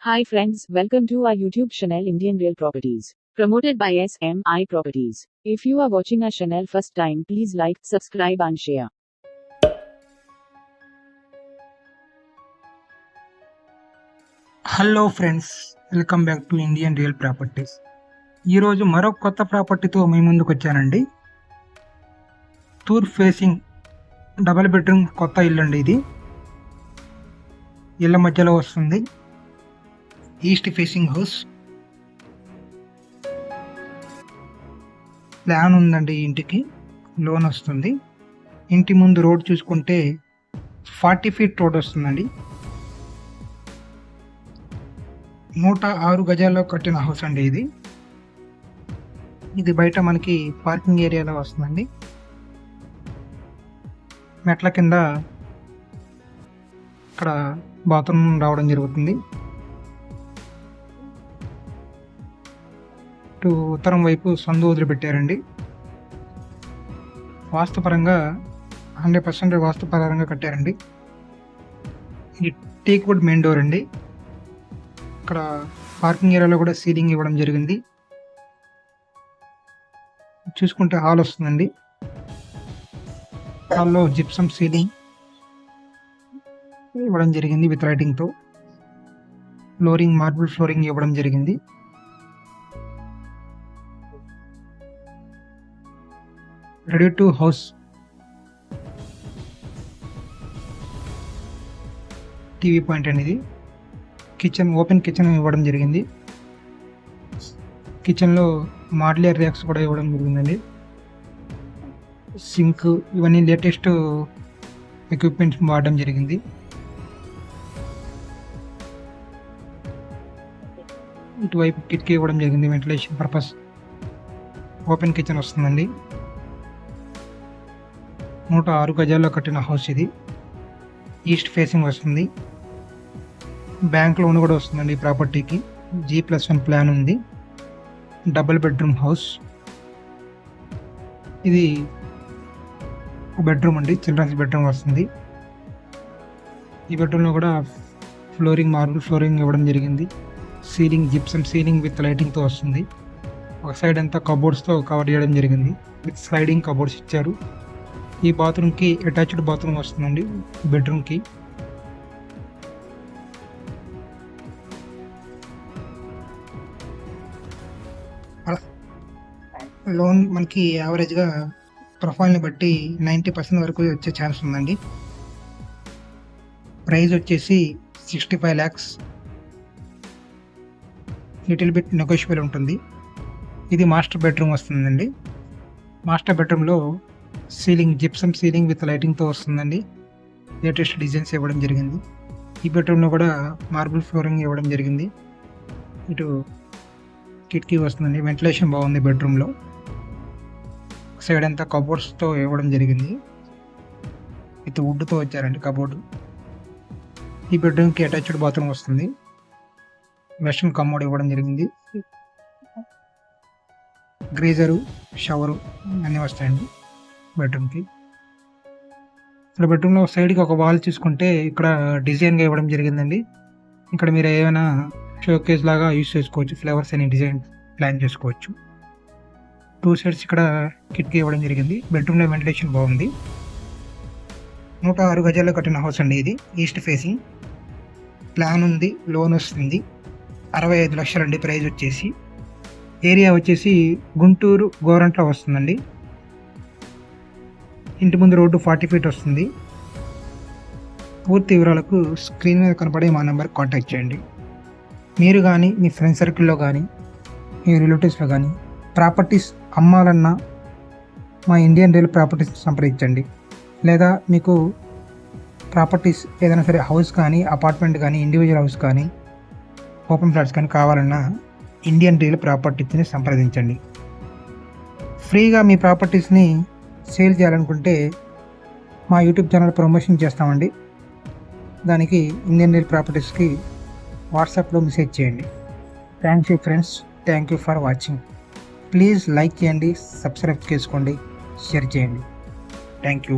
Hi friends, welcome to our YouTube channel Indian Real Properties, promoted by SMI Properties. If you are watching our channel first time, please like, subscribe and share. Hello friends, welcome back to Indian real properties. ఈరోజు మరొక కొత్త ప్రాపర్టీతో మీ ముందుకు వచ్చానండి. తూర్పు facing double bedroom కొత్త ఇల్లు అండి. ఇది ఇళ్ళ మధ్యలో వస్తుంది. ఈస్ట్ ఫేసింగ్ హౌస్ ప్లాన్ ఉందండి. ఇంటికి లోన్ వస్తుంది. ఇంటి ముందు రోడ్ చూసుకుంటే 40 ఫీట్ రోడ్ వస్తుందండి. 106 గజాల్లో కట్టిన హౌస్ అండి. ఇది బయట మనకి పార్కింగ్ ఏరియాలో వస్తుందండి. మెట్ల కింద ఇక్కడ బాత్రూమ్ రావడం జరుగుతుంది. ఇటు ఉత్తరం వైపు సందు వదిలిపెట్టారండి. వాస్తుపరంగా 100% వాస్తుపరంగా కట్టారండి. ఇది టేక్ వుడ్ మెయిన్ డోర్ అండి. ఇక్కడ పార్కింగ్ ఏరియాలో కూడా సీలింగ్ ఇవ్వడం జరిగింది. చూసుకుంటే హాల్ వస్తుందండి. హాల్లో జిప్సమ్ సీలింగ్ ఇవ్వడం జరిగింది విత్ లైటింగ్తో. ఫ్లోరింగ్ మార్బుల్ ఫ్లోరింగ్ ఇవ్వడం జరిగింది. Ready to house TV point అనేది. కిచెన్ ఓపెన్ కిచెన్ ఇవ్వడం జరిగింది. కిచెన్లో మాడ్యులర్ ర్యాక్స్ కూడా ఇవ్వడం జరిగిందండి. సింక్ ఇవన్నీ లేటెస్ట్ ఎక్విప్మెంట్స్ వాడడం జరిగింది. ఇటువైపు కిటికీ ఇవ్వడం జరిగింది వెంటిలేషన్ పర్పస్. ఓపెన్ కిచెన్ వస్తుందండి. 106 గజాల్లో కట్టిన హౌస్ ఇది. ఈస్ట్ ఫేసింగ్ వస్తుంది. బ్యాంక్ లోన్ కూడా వస్తుందండి. ఈ ప్రాపర్టీకి G+1 ప్లాన్ ఉంది. Double bedroom house. ఇది బెడ్రూమ్ అండి. చిల్డ్రన్స్ బెడ్రూమ్ వస్తుంది. ఈ బెడ్రూమ్లో కూడా ఫ్లోరింగ్ మార్బుల్ ఫ్లోరింగ్ ఇవ్వడం జరిగింది. సీలింగ్ జిప్సమ్ సీలింగ్ విత్ లైటింగ్తో వస్తుంది. ఒక సైడ్ అంతా కబోర్డ్స్తో కవర్ చేయడం జరిగింది. విత్ స్లైడింగ్ కబోర్డ్స్ ఇచ్చారు. ఈ బాత్రూమ్కి అటాచ్డ్ బాత్రూమ్ వస్తుందండి బెడ్రూమ్కి. లోన్ మనకి యావరేజ్గా ప్రొఫైల్ని బట్టి 90% వరకు వచ్చే ఛాన్స్ ఉందండి. ప్రైస్ వచ్చేసి 65 lakhs. లిటిల్ బిట్ నెగోషియబుల్ ఉంటుంది. ఇది మాస్టర్ బెడ్రూమ్ వస్తుందండి. మాస్టర్ బెడ్రూమ్లో సీలింగ్ జిప్సమ్ సీలింగ్ విత్ లైటింగ్తో వస్తుందండి. లేటెస్ట్ డిజైన్స్ ఇవ్వడం జరిగింది. ఈ బెడ్రూమ్లో కూడా మార్బుల్ ఫ్లోరింగ్ ఇవ్వడం జరిగింది. ఇటు కిటికీ వస్తుందండి. వెంటిలేషన్ బాగుంది బెడ్రూమ్లో. సైడ్ అంతా కబోర్డ్స్తో ఇవ్వడం జరిగింది. విత్ వుడ్తో వచ్చారండి కబోర్డు. ఈ బెడ్రూమ్కి అటాచ్డ్ బాత్రూమ్ వస్తుంది. వెస్ట్రన్ కమోడ్ ఇవ్వడం జరిగింది. గ్రీజరు షవరు అన్నీ వస్తాయండి బెడ్రూమ్కి. ఇక్కడ బెడ్రూమ్లో సైడ్కి ఒక వాల్ చూసుకుంటే ఇక్కడ డిజైన్గా ఇవ్వడం జరిగిందండి. ఇక్కడ మీరు ఏమైనా షోకేస్ లాగా యూస్ చేసుకోవచ్చు. ఫ్లవర్స్ అని డిజైన్ ప్లాన్ చేసుకోవచ్చు. 2 సైడ్స్ ఇక్కడ కిటికీ ఇవ్వడం జరిగింది. బెడ్రూమ్లో వెంటిలేషన్ బాగుంది. 106 గజాల్లో కట్టిన హౌస్ అండి. ఇది ఈస్ట్ ఫేసింగ్ ప్లాన్ ఉంది. లోన్ వస్తుంది. 65 లక్షలు అండి ప్రైస్ వచ్చేసి. ఏరియా వచ్చేసి గుంటూరు గోరంట్ల వస్తుందండి. ఇంటి ముందు రోడ్డు 40 ఫీట్ వస్తుంది. పూర్తి వివరాలకు స్క్రీన్ మీద కనపడే మా నెంబర్ కాంటాక్ట్ చేయండి. మీరు కానీ మీ ఫ్రెండ్ సర్కిల్లో కానీ మీ రిలేటివ్స్లో కానీ ప్రాపర్టీస్ అమ్మాలన్నా మా ఇండియన్ రియల్ ప్రాపర్టీస్ సంప్రదించండి. లేదా మీకు ప్రాపర్టీస్ ఏదైనా సరే హౌస్ కానీ అపార్ట్మెంట్ కానీ ఇండివిజువల్ హౌస్ కానీ ఓపెన్ ఫ్లాట్స్ కానీ కావాలన్నా ఇండియన్ రియల్ ప్రాపర్టీస్ని సంప్రదించండి. ఫ్రీగా మీ ప్రాపర్టీస్ని సేల్ చేయాలనుకుంటే మా యూట్యూబ్ ఛానల్ ప్రమోషన్ చేస్తామండి. దానికి ఇండియన్ రియల్ ప్రాపర్టీస్కి వాట్సాప్లో మెసేజ్ చేయండి. Thank you friends. Thank you for watching. Please like చేయండి, సబ్స్క్రైబ్ చేసుకోండి, షేర్ చేయండి. Thank you.